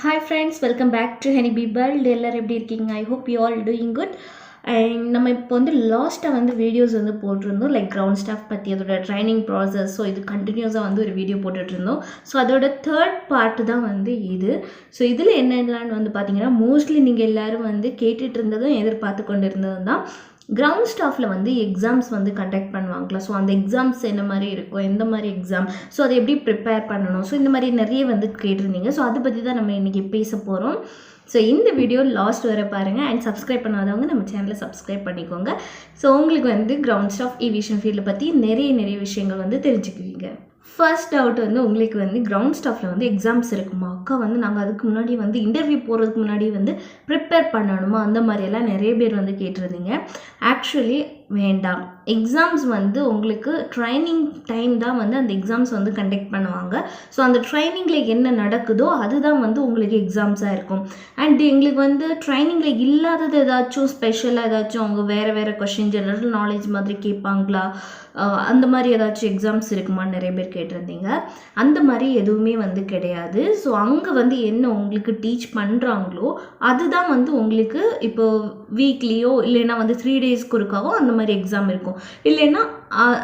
Hi friends, welcome back to Honeybee World. எல்லாரும் எப்படி இருக்கீங்க? I hope you all doing good. And நம்ம இப்போ வந்து லாஸ்ட்டாக வந்து வீடியோஸ் வந்து போட்டிருந்தோம் லைக் கிரவுண்ட் ஸ்டாஃப் பற்றி அதோட ட்ரைனிங் ப்ராசஸ். ஸோ இது கண்டினியூஸாக வந்து ஒரு வீடியோ போட்டுட்ருந்தோம். ஸோ அதோட தேர்ட் பார்ட்டு தான் வந்து இது. ஸோ இதில் என்னென்னலான்னு வந்து பார்த்தீங்கன்னா மோஸ்ட்லி நீங்கள் எல்லோரும் வந்து கேட்டுட்டு இருந்ததும் எதிர்பார்த்து கொண்டு இருந்ததும் தான் கிரவுண்ட் ஸ்டாஃபில் வந்து எக்ஸாம்ஸ் வந்து கண்டக்ட் பண்ணுவாங்களா, ஸோ அந்த எக்ஸாம்ஸ் என்ன மாதிரி இருக்கும், எந்த மாதிரி எக்ஸாம், ஸோ அதை எப்படி ப்ரிப்பேர் பண்ணணும், ஸோ இந்த மாதிரி நிறைய வந்து கேட்டிருந்தீங்க. ஸோ அதை பற்றி தான் நம்ம இன்றைக்கி பேச போகிறோம். ஸோ இந்த வீடியோ லாஸ்ட் வர பாருங்கள் அண்ட் சப்ஸ்கிரைப் பண்ணாதவங்க நம்ம சேனலை சப்ஸ்கிரைப் பண்ணிக்கோங்க. ஸோ உங்களுக்கு வந்து கிரவுண்ட் ஸ்டாஃப் ஏவியேஷன் ஃபீல்டை பற்றி நிறைய விஷயங்கள் வந்து தெரிஞ்சுக்குவீங்க. ஃபர்ஸ்ட் டவுட் வந்து உங்களுக்கு வந்து கிரவுண்ட் ஸ்டாஃபில் வந்து எக்ஸாம்ஸ் இருக்குமா அக்கா, வந்து நாங்கள் அதுக்கு முன்னாடி வந்து இன்டர்வியூ போகிறதுக்கு முன்னாடி வந்து ப்ரிப்பேர் பண்ணணுமா, அந்த மாதிரியெல்லாம் நிறைய பேர் வந்து கேட்டிருந்தீங்க. ஆக்சுவலி வேண்டாம். எக்ஸாம்ஸ் வந்து உங்களுக்கு ட்ரைனிங் டைம் தான் வந்து அந்த எக்ஸாம்ஸ் வந்து கண்டக்ட் பண்ணுவாங்க. ஸோ அந்த ட்ரைனிங்கில் என்ன நடக்குதோ அதுதான் வந்து உங்களுக்கு எக்ஸாம்ஸாக இருக்கும். அண்ட் எங்களுக்கு வந்து ட்ரைனிங்கில் இல்லாதது ஏதாச்சும் ஸ்பெஷலாக ஏதாச்சும் அவங்க வேறு கொஷின் ஜெனரல் நாலேஜ் மாதிரி கேட்பாங்களா, அந்த மாதிரி ஏதாச்சும் எக்ஸாம்ஸ் இருக்குமான்னு நிறைய பேர் கேட்டிருந்தீங்க. அந்த மாதிரி எதுவுமே வந்து கிடையாது. ஸோ அங்கே வந்து என்ன உங்களுக்கு டீச் பண்ணுறாங்களோ அதுதான் வந்து உங்களுக்கு இப்போ வீக்லியோ இல்லைன்னா வந்து 3 டேஸ்க்கு ஒருக்காவோ அந்த மாதிரி எக்ஸாம் இருக்கும். இல்லைன்னா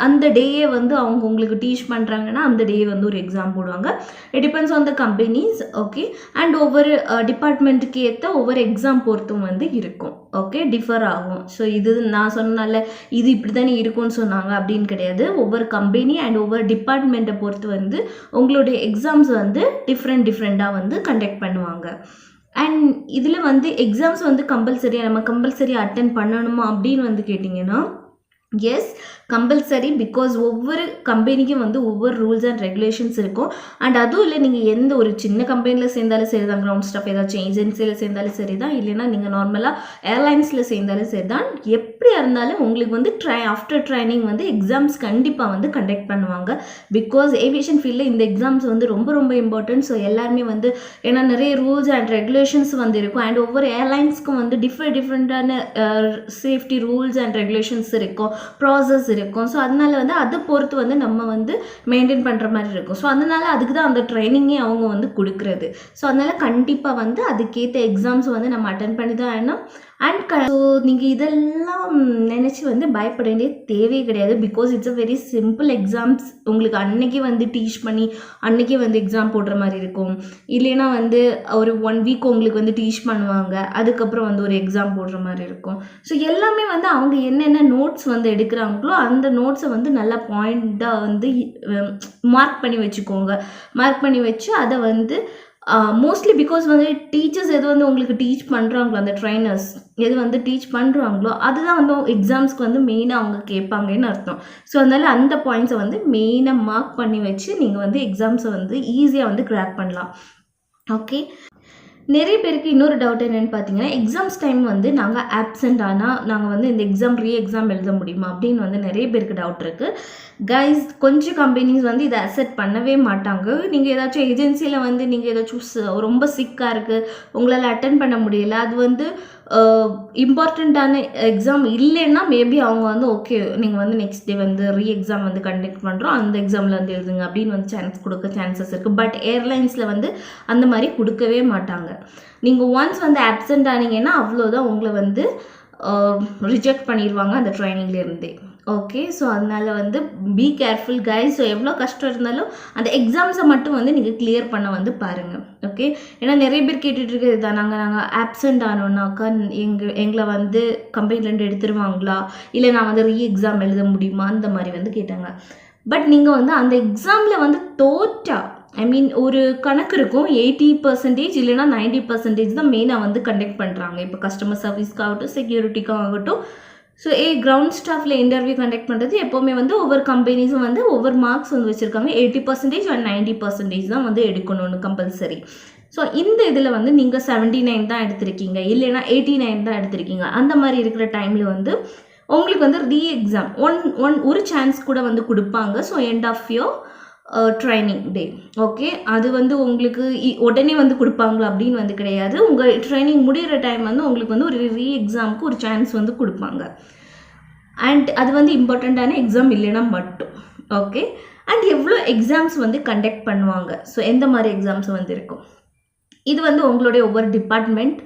அந்த டேயே வந்து அவங்க உங்களுக்கு டீச் பண்ணுறாங்கன்னா அந்த டே வந்து ஒரு எக்ஸாம் போடுவாங்க. It depends on the companies. Okay. And ஒவ்வொரு டிபார்ட்மெண்ட்டுக்கு ஏற்ற ஒவ்வொரு எக்ஸாம் பொறுத்தும் வந்து இருக்கும். ஓகே, டிஃபர் ஆகும். ஸோ இது நான் சொன்னால இது இப்படி தானே இருக்கும்னு சொன்னாங்க அப்படின்னு கிடையாது. ஒவ்வொரு கம்பெனி அண்ட் ஒவ்வொரு டிபார்ட்மெண்ட்டை பொறுத்து வந்து உங்களுடைய எக்ஸாம்ஸ் வந்து டிஃப்ரெண்ட்டாக வந்து கண்டக்ட் பண்ணுவாங்க. அண்ட் இதில் வந்து எக்ஸாம்ஸ் வந்து நம்ம கம்பல்சரியாக அட்டென்ட் பண்ணணுமா அப்படின்னு வந்து கேட்டிங்கன்னா எஸ், கம்பல்சரி. பிகாஸ் ஒவ்வொரு கம்பெனிக்கும் வந்து ஒவ்வொரு ரூல்ஸ் அண்ட் ரெகுலேஷன்ஸ் இருக்கும். அண்ட் அதுவும் இல்லை, நீங்கள் எந்த ஒரு சின்ன கம்பெனியில் சேர்ந்தாலும் சரி தான், கிரவுண்ட் ஸ்டாஃப் ஏதாச்சும் ஏஜென்சியில் சேர்ந்தாலும் சரி தான், இல்லைன்னா நீங்கள் நார்மலாக ஏர்லைன்ஸில் சேர்ந்தாலும் சரி தான், எப்படியா இருந்தாலும் உங்களுக்கு வந்து ஆஃப்டர் ட்ரைனிங் வந்து எக்ஸாம்ஸ் கண்டிப்பாக வந்து கண்டக்ட் பண்ணுவாங்க. பிகாஸ் ஏவியேஷன் ஃபீல்டில் இந்த எக்ஸாம்ஸ் வந்து ரொம்ப இம்பார்ட்டன்ட். ஸோ எல்லாருமே வந்து ஏன்னா நிறைய ரூல்ஸ் அண்ட் ரெகுலேஷன்ஸ் வந்து இருக்கும். அண்ட் ஒவ்வொரு ஏர்லைன்ஸ்க்கும் வந்து டிஃப்ரெண்ட்டான சேஃப்டி ரூல்ஸ் அண்ட் ரெகுலேஷன்ஸ் இருக்கும், ப்ராசஸ் இருக்கும். ஸோ அதனால வந்து அதை பொறுத்து வந்து நம்ம வந்து மெயின்டைன் பண்ணுற மாதிரி இருக்கும். ஸோ அதனால அதுக்கு தான் அந்த ட்ரைனிங்கே அவங்க வந்து கொடுக்குறது. ஸோ அதனால கண்டிப்பாக வந்து அதுக்கேற்ற எக்ஸாம்ஸ் வந்து நம்ம அட்டென்ட் பண்ணி தான் ஆகணும். அண்ட் ஸோ நீங்கள் இதெல்லாம் நினச்சி வந்து பயப்பட வேண்டிய தேவையே கிடையாது. Because it's a very simple exams. உங்களுக்கு அன்னைக்கே வந்து டீச் பண்ணி அன்னைக்கே வந்து எக்ஸாம் போடுற மாதிரி இருக்கும். இல்லைன்னா வந்து ஒரு 1 வீக் உங்களுக்கு வந்து டீச் பண்ணுவாங்க, அதுக்கப்புறம் வந்து ஒரு எக்ஸாம் போடுற மாதிரி இருக்கும். ஸோ எல்லாமே வந்து அவங்க என்னென்ன நோட்ஸ் வந்து எடுக்கிறாங்களோ அந்த நோட்ஸை வந்து நல்லா பாயிண்ட்டாக வந்து மார்க் பண்ணி வச்சுக்கோங்க. மார்க் பண்ணி வச்சு அதை வந்து மோஸ்ட்லி பிகாஸ் வந்து டீச்சர்ஸ் எது வந்து உங்களுக்கு டீச் பண்ணுறாங்களோ, அந்த ட்ரைனர்ஸ் எது வந்து டீச் பண்ணுறாங்களோ அதுதான் வந்து எக்ஸாம்ஸ்க்கு வந்து மெயினாக அவங்க கேட்பாங்கன்னு அர்த்தம். ஸோ அதனால் அந்த பாயிண்ட்ஸை வந்து மெயினாக மார்க் பண்ணி வச்சு நீங்கள் வந்து எக்ஸாம்ஸை வந்து ஈஸியாக வந்து கிராக் பண்ணலாம். ஓகே. நிறைய பேருக்கு இன்னொரு டவுட் என்னென்னு பார்த்தீங்கன்னா, எக்ஸாம்ஸ் டைம் வந்து நாங்கள் ஆப்சண்ட் ஆனால் நாங்கள் வந்து இந்த எக்ஸாம் எக்ஸாம் எழுத முடியுமா அப்படின்னு வந்து நிறைய பேருக்கு டவுட் இருக்குது. கைஸ், கொஞ்சம் கம்பெனிஸ் வந்து இதை அக்செப்ட் பண்ணவே மாட்டாங்க. நீங்கள் ஏதாச்சும் ஏஜென்சியில் வந்து நீங்கள் ஏதாச்சும் ரொம்ப சிக்காக இருக்குது, உங்களால் அட்டென்ட் பண்ண முடியலை, அது வந்து இம்பார்ட்டண்ட்டான எக்ஸாம் இல்லைன்னா மேபி அவங்க வந்து ஓகே நீங்கள் வந்து நெக்ஸ்ட் டே வந்து எக்ஸாம் வந்து கண்டக்ட் பண்ணுறோம், அந்த எக்ஸாமில் வந்து எழுதுங்க அப்படின்னு வந்து சான்சஸ் இருக்குது. பட் ஏர்லைன்ஸில் வந்து அந்த மாதிரி கொடுக்கவே மாட்டாங்க. நீங்கள் ஒன்ஸ் வந்து ஆப்சண்ட் ஆனீங்கன்னா அவ்வளோதான், உங்களை வந்து ரிஜெக்ட் பண்ணிடுவாங்க அந்த ட்ரைனிங்லேருந்தே. ஓகே. ஸோ அதனால் வந்து பி கேர்ஃபுல் கைஸ். ஸோ எவ்வளோ கஷ்டம் இருந்தாலும் அந்த எக்ஸாம்ஸை மட்டும் வந்து நீங்கள் கிளியர் பண்ண வந்து பாருங்கள். ஓகே. ஏன்னா நிறைய பேர் கேட்டுட்ருக்கிறது தான், நாங்கள் ஆப்சண்ட் ஆனோன்னாக்கா எங்களை வந்து கம்பெனிலேருந்து எடுத்துருவாங்களா, இல்லை நான் வந்து எக்ஸாம் எழுத முடியுமா, அந்த மாதிரி வந்து கேட்டாங்க. பட் நீங்கள் வந்து அந்த எக்ஸாமில் வந்து தோற்றா ஒரு கணக்கு இருக்கும், 80% இல்லைனா 90% தான் மெயினாக வந்து கண்டக்ட் பண்ணுறாங்க. இப்போ கஸ்டமர் சர்வீஸ்க்காகட்டும் செக்யூரிட்டிக்காகட்டும். ஸோ கிரவுண்ட் ஸ்டாஃபில் இன்டர்வியூ கண்டக்ட் பண்ணுறது எப்போவுமே வந்து ஒவ்வொரு கம்பெனிஸும் வந்து ஒவ்வொரு மார்க்ஸ் வந்து வச்சுருக்காங்க. 80% அண்ட் 90% தான் வந்து எடுக்கணும்னு கம்பல்சரி. ஸோ இந்த இதில் வந்து நீங்கள் 79 தான் எடுத்திருக்கீங்க, இல்லைனா 89 தான் எடுத்திருக்கீங்க. அந்த மாதிரி இருக்கிற டைமில் வந்து உங்களுக்கு வந்து எக்ஸாம் ஒரு சான்ஸ் கூட வந்து கொடுப்பாங்க. So end of your training day. Okay. அது வந்து உங்களுக்கு உடனே வந்து கொடுப்பாங்களா அப்படின்னு வந்து கிடையாது. உங்கள் ட்ரைனிங் முடிகிற டைம் வந்து உங்களுக்கு வந்து ஒரு எக்ஸாமுக்கு ஒரு சான்ஸ் வந்து கொடுப்பாங்க. அண்ட் அது வந்து இம்பார்ட்டண்ட்டான எக்ஸாம் இல்லைன்னா மட்டும். ஓகே. அண்ட் எவ்வளோ எக்ஸாம்ஸ் வந்து கண்டக்ட் பண்ணுவாங்க, ஸோ எந்த மாதிரி எக்ஸாம்ஸ் வந்து இருக்கும். இது வந்து உங்களுடைய ஒவ்வொரு டிபார்ட்மெண்ட்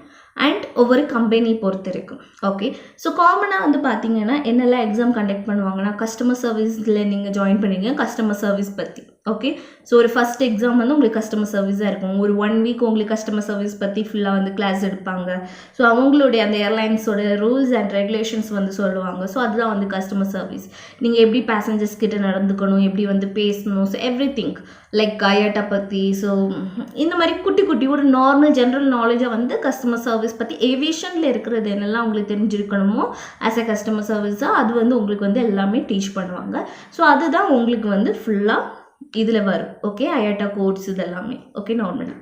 அண்ட் ஒவ்வொரு கம்பெனி பொறுத்து இருக்கும். ஓகே, ஸோ காமனாக வந்து பார்த்தீங்கன்னா என்னெல்லாம் எக்ஸாம் கண்டக்ட் பண்ணுவாங்கன்னா, கஸ்டமர் சர்வீஸில் நீங்கள் ஜாயின் பண்ணிங்க கஸ்டமர் சர்வீஸ் பற்றி. ஓகே, ஸோ ஒரு ஃபஸ்ட் எக்ஸாம் வந்து உங்களுக்கு கஸ்டமர் சர்வீஸாக இருக்கும். ஒரு 1 வீக் உங்களுக்கு கஸ்டமர் சர்வீஸ் பற்றி ஃபுல்லாக வந்து கிளாஸ் எடுப்பாங்க. ஸோ அவங்களுடைய அந்த ஏர்லைன்ஸோட ரூல்ஸ் அண்ட் ரெகுலேஷன்ஸ் வந்து சொல்லுவாங்க. ஸோ அதுதான் வந்து கஸ்டமர் சர்வீஸ். நீங்கள் எப்படி பேசஞ்சர்ஸ் கிட்ட நடந்துக்கணும், எப்படி வந்து பேசணும், ஸோ எவ்ரி திங் லைக் ஐயாட்டா பற்றி. ஸோ இந்த மாதிரி குட்டி குட்டி ஒரு நார்மல் ஜென்ரல் நாலேஜாக வந்து கஸ்டமர் சர்வீஸ் பற்றி ஏவியேஷனில் இருக்கிறது என்னெல்லாம் உங்களுக்கு தெரிஞ்சிருக்கணுமோ ஆஸ் எ கஸ்டமர் சர்வீஸாக அது வந்து உங்களுக்கு வந்து எல்லாமே டீச் பண்ணுவாங்க. ஸோ அதுதான் உங்களுக்கு வந்து ஃபுல்லாக இதில் வரும். ஓகே, ஐயாட்டா கோர்ஸ் இதெல்லாமே. Okay, normally.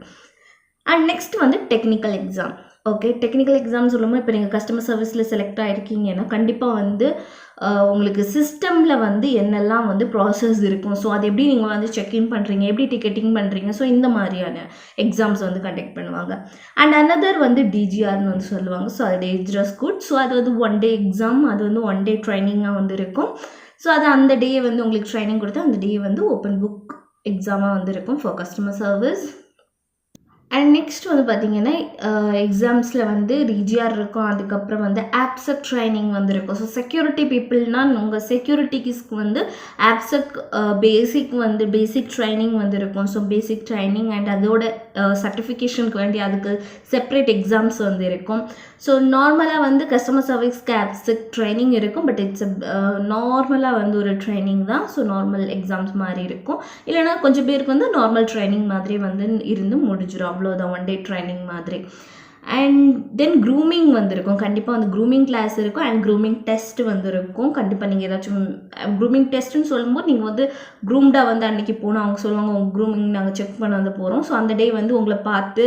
அண்ட் நெக்ஸ்ட் வந்து technical exam. Okay, technical exam சொல்லும்போது இப்போ நீங்கள் கஸ்டமர் சர்வீஸில் செலக்ட் ஆகிருக்கீங்கன்னா கண்டிப்பாக வந்து உங்களுக்கு சிஸ்டமில் வந்து என்னெல்லாம் வந்து ப்ராசஸ் இருக்கும், ஸோ அது எப்படி நீங்கள் வந்து செக்இன் பண்ணுறீங்க, எப்படி டிக்கெட்டிங் பண்ணுறீங்க, ஸோ இந்த மாதிரியான எக்ஸாம்ஸ் வந்து கண்டக்ட் பண்ணுவாங்க. அண்ட் அனதர் வந்து டிஜிஆர்னு வந்து சொல்லுவாங்க. ஸோ அது டேஞ்சரஸ் குட். ஸோ அது வந்து 1 டே எக்ஸாம், அது வந்து 1 டே ட்ரைனிங்காக வந்து இருக்கும். ஸோ அது அந்த டே வந்து உங்களுக்கு ட்ரைனிங் கொடுத்தா அந்த டே வந்து ஓப்பன் புக் எக்ஸாமாக வந்து இருக்கும் for customer service. And next வந்து பார்த்தீங்கன்னா எக்ஸாம்ஸில் வந்து டிஜிஆர் இருக்கும். அதுக்கப்புறம் வந்து ஆப்செக் ட்ரைனிங் வந்து இருக்கும். ஸோ செக்யூரிட்டி பீப்புள்னால் உங்கள் செக்யூரிட்டிஸ்க்கு வந்து ஆப்செக் பேசிக் ட்ரைனிங் வந்து இருக்கும். ஸோ பேசிக் ட்ரைனிங் அண்ட் அதோட சர்டிஃபிகேஷனுக்கு வேண்டி அதுக்கு செப்பரேட் எக்ஸாம்ஸ் வந்து இருக்கும். ஸோ நார்மலாக வந்து கஸ்டமர் சர்வீஸ்க்கு ஆப்செக் ட்ரைனிங் இருக்கும். பட் இட்ஸ் நார்மலாக வந்து ஒரு ட்ரைனிங் தான். ஸோ நார்மல் எக்ஸாம்ஸ் மாதிரி இருக்கும். இல்லைனா கொஞ்சம் பேருக்கு வந்து நார்மல் ட்ரைனிங் மாதிரி வந்து இருந்து முடிஞ்சிடும். அவ்வளோதான், 1 டே ட்ரைனிங் மாதிரி. அண்ட் தென் க்ரூமிங் வந்துருக்கும். கண்டிப்பாக வந்து க்ரூமிங் கிளாஸ் இருக்கும் அண்ட் க்ரூமிங் டெஸ்ட் வந்து இருக்கும். கண்டிப்பாக நீங்கள் ஏதாச்சும் க்ரூமிங் டெஸ்ட்டுன்னு சொல்லும்போது நீங்கள் வந்து க்ரூம்டாக வந்து அன்றைக்கி போனால் அவங்க சொல்லுவாங்க உங்கள் க்ரூமிங் நாங்கள் செக் பண்ண வந்து போகிறோம். ஸோ அந்த டே வந்து உங்களை பார்த்து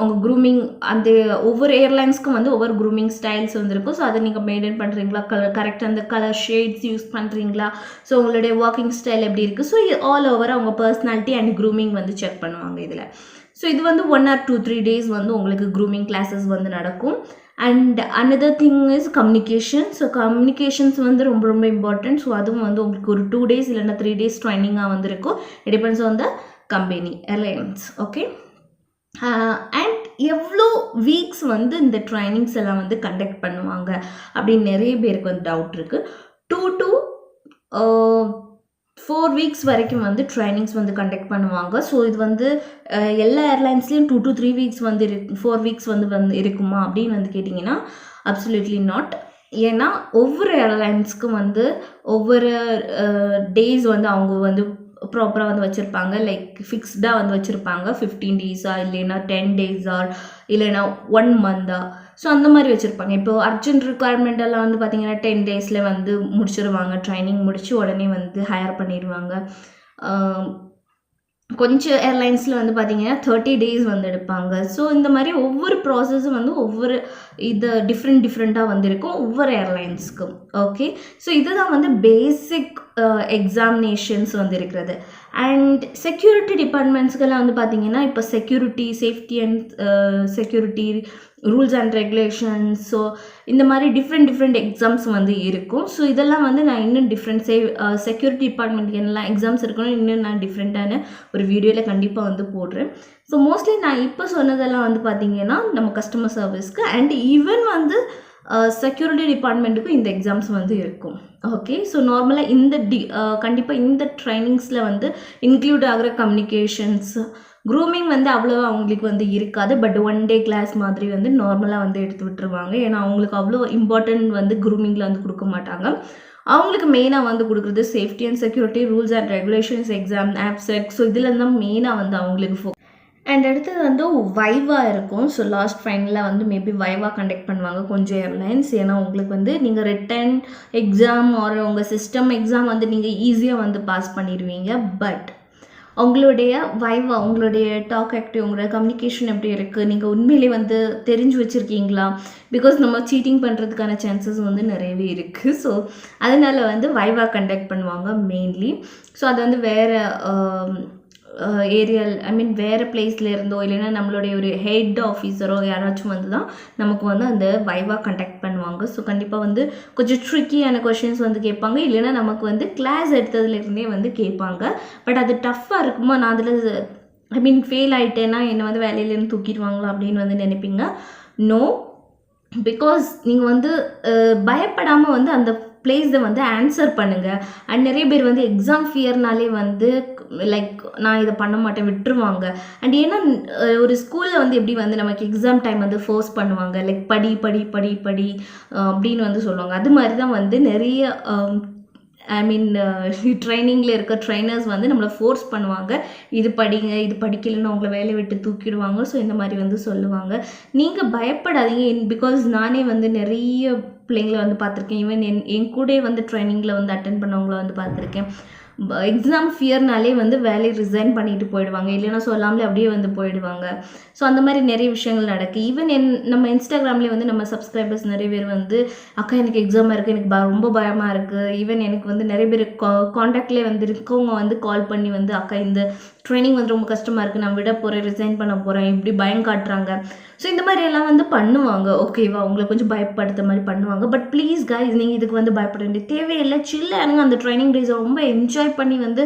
உங்கள் க்ரூமிங் அந்த ஒவ்வொரு ஏர்லைன்ஸ்க்கும் வந்து ஒவ்வொரு க்ரூமிங் ஸ்டைல்ஸ் வந்துருக்கும். ஸோ அதை நீங்கள் மெயின்டைன் பண்ணுறீங்களா, கரெக்டாக அந்த கலர் ஷேட்ஸ் யூஸ் பண்ணுறீங்களா, ஸோ உங்களுடைய வாக்கிங் ஸ்டைல் எப்படி இருக்குது, ஸோ ஆல் ஓவர் அவங்க பர்சனாலிட்டி அண்ட் க்ரூமிங் வந்து செக் பண்ணுவாங்க இதில். ஸோ இது வந்து 1 or 2-3 days வந்து உங்களுக்கு க்ரூமிங் கிளாஸஸ் வந்து நடக்கும். And another thing is communication. So communications வந்து ரொம்ப ரொம்ப இம்பார்ட்டன்ட். ஸோ அதுவும் வந்து உங்களுக்கு ஒரு 2 days இல்லைன்னா 3 days ட்ரைனிங்காக வந்து இருக்கும். It depends on the company airlines. Okay, and எவ்வளோ வீக்ஸ் வந்து இந்த ட்ரைனிங்ஸ் எல்லாம் வந்து கண்டக்ட் பண்ணுவாங்க அப்படின்னு நிறைய பேருக்கு வந்து டவுட் இருக்குது. 2 to 4 weeks வரைக்கும் வந்து ட்ரைனிங்ஸ் வந்து கண்டக்ட் பண்ணுவாங்க. ஸோ இது வந்து எல்லா ஏர்லைன்ஸ்லேயும் 2 to 3 weeks வந்து 4 weeks வந்து இருக்குமா அப்படின்னு வந்து கேட்டிங்கன்னா அப்சல்யூட்லி நாட். ஏன்னா ஒவ்வொரு ஏர்லைன்ஸ்க்கும் வந்து ஒவ்வொரு டேஸ் வந்து அவங்க வந்து ப்ராப்பராக வந்து வச்சுருப்பாங்க. லைக் ஃபிக்ஸ்டாக வந்து வச்சுருப்பாங்க. 15 days இல்லைன்னா 10 days இல்லைன்னா 1 month. ஸோ அந்த மாதிரி வச்சுருப்பாங்க. இப்போது அர்ஜென்ட் ரிக்குவயர்மெண்ட் எல்லாம் வந்து பார்த்திங்கன்னா 10 daysல வந்து முடிச்சிருவாங்க. ட்ரைனிங் முடித்து உடனே வந்து ஹையர் பண்ணிடுவாங்க. கொஞ்சம் ஏர்லைன்ஸில் வந்து பார்த்திங்கன்னா 30 days வந்து எடுப்பாங்க. ஸோ இந்த மாதிரி ஒவ்வொரு ப்ராசஸும் வந்து ஒவ்வொரு இது டிஃப்ரெண்ட்டாக வந்து இருக்கும் ஒவ்வொரு ஏர்லைன்ஸ்க்கும். ஓகே, ஸோ இதுதான் வந்து பேசிக் எக்ஸாமினேஷன்ஸ் வந்து இருக்கிறது. அண்ட் செக்யூரிட்டி டிபார்ட்மெண்ட்ஸ்க்கெல்லாம் வந்து பார்த்திங்கன்னா இப்போ security safety and security rules and regulations, so இந்த மாதிரி டிஃப்ரெண்ட் எக்ஸாம்ஸ் வந்து இருக்கும். ஸோ இதெல்லாம் வந்து நான் இன்னும் செக்யூரிட்டி டிபார்ட்மெண்ட்டுக்கு என்னெல்லாம் எக்ஸாம்ஸ் இருக்கணும் இன்னும் நான் டிஃப்ரெண்ட்டான ஒரு வீடியோவில் கண்டிப்பாக வந்து போடுறேன். ஸோ மோஸ்ட்லி நான் இப்போ சொன்னதெல்லாம் வந்து பார்த்திங்கன்னா நம்ம கஸ்டமர் சர்வீஸ்க்கு அண்ட் ஈவன் வந்து செக்யூரிட்டி டிபார்ட்மெண்ட்டுக்கும் இந்த எக்ஸாம்ஸ் வந்து இருக்கும். ஓகே, ஸோ நார்மலாக இந்த கண்டிப்பாக இந்த ட்ரைனிங்ஸில் வந்து இன்க்ளூட் ஆகிற கம்யூனிகேஷன்ஸ் க்ரூமிங் வந்து அவ்வளோ அவங்களுக்கு வந்து இருக்காது. பட் 1 day கிளாஸ் மாதிரி வந்து நார்மலாக வந்து எடுத்து விட்டுருவாங்க. ஏன்னா அவங்களுக்கு அவ்வளோ இம்பார்ட்டன்ட் வந்து க்ரூமிங்கில் வந்து கொடுக்க மாட்டாங்க. அவங்களுக்கு மெயினாக வந்து கொடுக்குறது safety and security rules and regulations exam ஆப்செக். ஸோ இதில் தான் மெயினாக வந்து அவங்களுக்கு அண்ட் அடுத்தது வந்து வைவா இருக்கும். ஸோ லாஸ்ட் ஃபைனலாக வந்து மேபி வைவா கண்டக்ட் பண்ணுவாங்க கொஞ்சம் ஏர்லைன்ஸ். ஏன்னா உங்களுக்கு வந்து நீங்கள் ரிட்டன் எக்ஸாம் ஆர் உங்கள் சிஸ்டம் எக்ஸாம் வந்து நீங்கள் ஈஸியாக வந்து பாஸ் பண்ணிடுவீங்க. பட் உங்களுடைய வைவா, உங்களுடைய டாக் ஆக்டிவ், உங்களோட கம்யூனிகேஷன் எப்படி இருக்குது, நீங்கள் உண்மையிலே வந்து தெரிஞ்சு வச்சுருக்கீங்களா, பிகாஸ் நம்ம சீட்டிங் பண்ணுறதுக்கான சான்சஸ் வந்து நிறையவே இருக்குது. ஸோ அதனால் வந்து வைவா கண்டக்ட் பண்ணுவாங்க மெயின்லி. ஸோ அது வந்து வேறு ஏரியல் வேறு பிளேஸில் இருந்தோ இல்லைன்னா நம்மளுடைய ஒரு ஹெட் ஆஃபீஸரோ யாராச்சும் வந்து தான் நமக்கு வந்து அந்த வைவா கண்டக்ட் பண்ணுவாங்க. ஸோ கண்டிப்பாக வந்து கொஞ்சம் ட்ரிக்கியான கொஷின்ஸ் வந்து கேட்பாங்க. இல்லைன்னா நமக்கு வந்து கிளாஸ் எடுத்ததுலேருந்தே வந்து கேட்பாங்க. பட் அது டஃப்பாக இருக்குமா, நான் அதில் ஐ மீன் ஃபெயில் ஆகிட்டேன்னா என்னை வந்து வேலையிலேருந்து தூக்கிடுவாங்களா அப்படின்னு வந்து நினைப்பீங்க. நோ, பிகாஸ் நீங்கள் வந்து பயப்படாமல் வந்து அந்த பிளேஸை வந்து ஆன்சர் பண்ணுங்கள். அண்ட் நிறைய பேர் வந்து எக்ஸாம் ஃபியர்னாலே வந்து லைக் நான் இதை பண்ண மாட்டேன் விட்டுருவாங்க. அண்ட் ஏன்னா ஒரு ஸ்கூலில் வந்து எப்படி வந்து நமக்கு எக்ஸாம் டைம் வந்து ஃபோர்ஸ் பண்ணுவாங்க, லைக் படி படி படி படி அப்படின்னு வந்து சொல்லுவாங்க. அது மாதிரி தான் வந்து நிறைய ஐ மீன் ட்ரைனிங்கில் இருக்க ட்ரைனர்ஸ் வந்து நம்மளை ஃபோர்ஸ் பண்ணுவாங்க, இது படிங்க, இது படிக்கலைன்னு அவங்கள வேலையை விட்டு தூக்கிடுவாங்க. ஸோ இந்த மாதிரி வந்து சொல்லுவாங்க. நீங்கள் பயப்படாதீங்க. பிகாஸ் நானே வந்து நிறைய பிள்ளைங்களை வந்து பார்த்துருக்கேன். ஈவன் என் கூட வந்து ட்ரைனிங்கில் வந்து அட்டென்ட் பண்ணவங்கள வந்து பார்த்துருக்கேன். எக்ஸாம் ஃபியர்னாலே வந்து வேலையை ரிசைன் பண்ணிட்டு போயிடுவாங்க, இல்லைன்னா சொல்லாமலே அப்படியே வந்து போயிடுவாங்க. ஸோ அந்த மாதிரி நிறைய விஷயங்கள் நடக்கு. ஈவன் நம்ம இன்ஸ்டாகிராம்லேயே வந்து நம்ம சப்ஸ்கிரைபர்ஸ் நிறைய பேர் வந்து அக்கா எனக்கு எக்ஸாமாக இருக்குது, எனக்கு ரொம்ப பயமாக இருக்குது. ஈவன் எனக்கு வந்து நிறைய பேர் காண்டாக்ட்லேயே வந்து இருக்கவங்க வந்து கால் பண்ணி வந்து அக்கா இந்த ட்ரைனிங் வந்து ரொம்ப கஷ்டமாக இருக்குது, நான் விட போகிறேன், ரிசைன் பண்ண போகிறேன், இப்படி பயம் காட்டுறாங்க. ஸோ இந்த மாதிரி எல்லாம் வந்து பண்ணுவாங்க. ஓகேவா, உங்களை கொஞ்சம் பயப்படுத்த மாதிரி பண்ணுவாங்க. பட் ப்ளீஸ் கைஸ், நீங்கள் இதுக்கு வந்து பயப்பட வேண்டிய தேவையில்லை. சில்லானுங்க, அந்த ட்ரைனிங் டேஸை ரொம்ப என்ஜாய் பண்ணி வந்து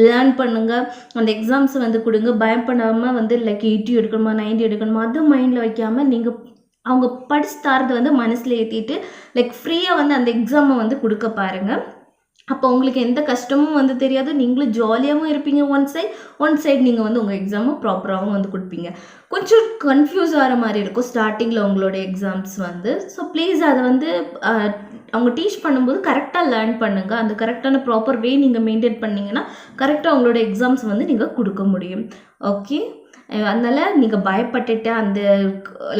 லேர்ன் பண்ணுங்கள். அந்த எக்ஸாம்ஸை வந்து கொடுங்க. பயப்படாமல் வந்து லைக் 80 எடுக்கணுமா 90 எடுக்கணுமா அது மைண்டில் வைக்காமல் நீங்கள் அவங்க படிச்சு தரது வந்து மனசில் ஏற்றிட்டு லைக் ஃப்ரீயாக வந்து அந்த எக்ஸாமை வந்து கொடுக்க பாருங்கள். அப்போ உங்களுக்கு எந்த கஷ்டமும் வந்து தெரியாது, நீங்களும் ஜாலியாகவும் இருப்பீங்க. ஒன் சைட் நீங்கள் வந்து உங்கள் எக்ஸாமும் ப்ராப்பராகவும் வந்து கொடுப்பீங்க. கொஞ்சம் கன்ஃபியூஸ் ஆகிற மாதிரி இருக்கும் ஸ்டார்டிங்கில் உங்களோட எக்ஸாம்ஸ் வந்து. ஸோ ப்ளீஸ் அதை வந்து அவங்க டீச் பண்ணும்போது கரெக்டாக லேர்ன் பண்ணுங்கள். அந்த கரெக்டான ப்ராப்பர் வே நீங்கள் மெயின்டைன் பண்ணிங்கன்னா கரெக்டாக உங்களோட எக்ஸாம்ஸ் வந்து நீங்கள் கொடுக்க முடியும். ஓகே, அதனால் நீங்கள் பயப்பட்டுட்டு அந்த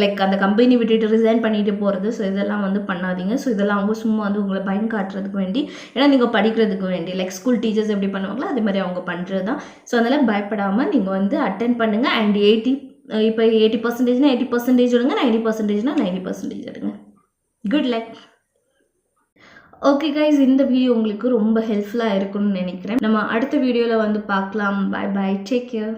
லைக் அந்த கம்பெனி விட்டுட்டு ரிசைன் பண்ணிட்டு போகிறது, ஸோ இதெல்லாம் வந்து பண்ணாதீங்க. ஸோ இதெல்லாம் அவங்க சும்மா வந்து உங்களை பயம் காட்டுறதுக்கு வேண்டி, ஏன்னா நீங்கள் படிக்கிறதுக்கு வேண்டி லைக் ஸ்கூல் டீச்சர்ஸ் எப்படி பண்ணுவாங்களோ அதே மாதிரி அவங்க பண்ணுறது தான். ஸோ அதனால் பயப்படாமல் நீங்கள் வந்து அட்டென்ட் பண்ணுங்கள். அண்ட் இப்போ 80%னா 80% எடுங்க, 90%னா 90% எடுங்க. Good luck. ஓகே கைஸ், இந்த வீடியோ உங்களுக்கு ரொம்ப ஹெல்ப்ஃபுல்லாக இருக்கும்னு நினைக்கிறேன். நம்ம அடுத்த வீடியோவில் வந்து பார்க்கலாம். Bye bye, take care.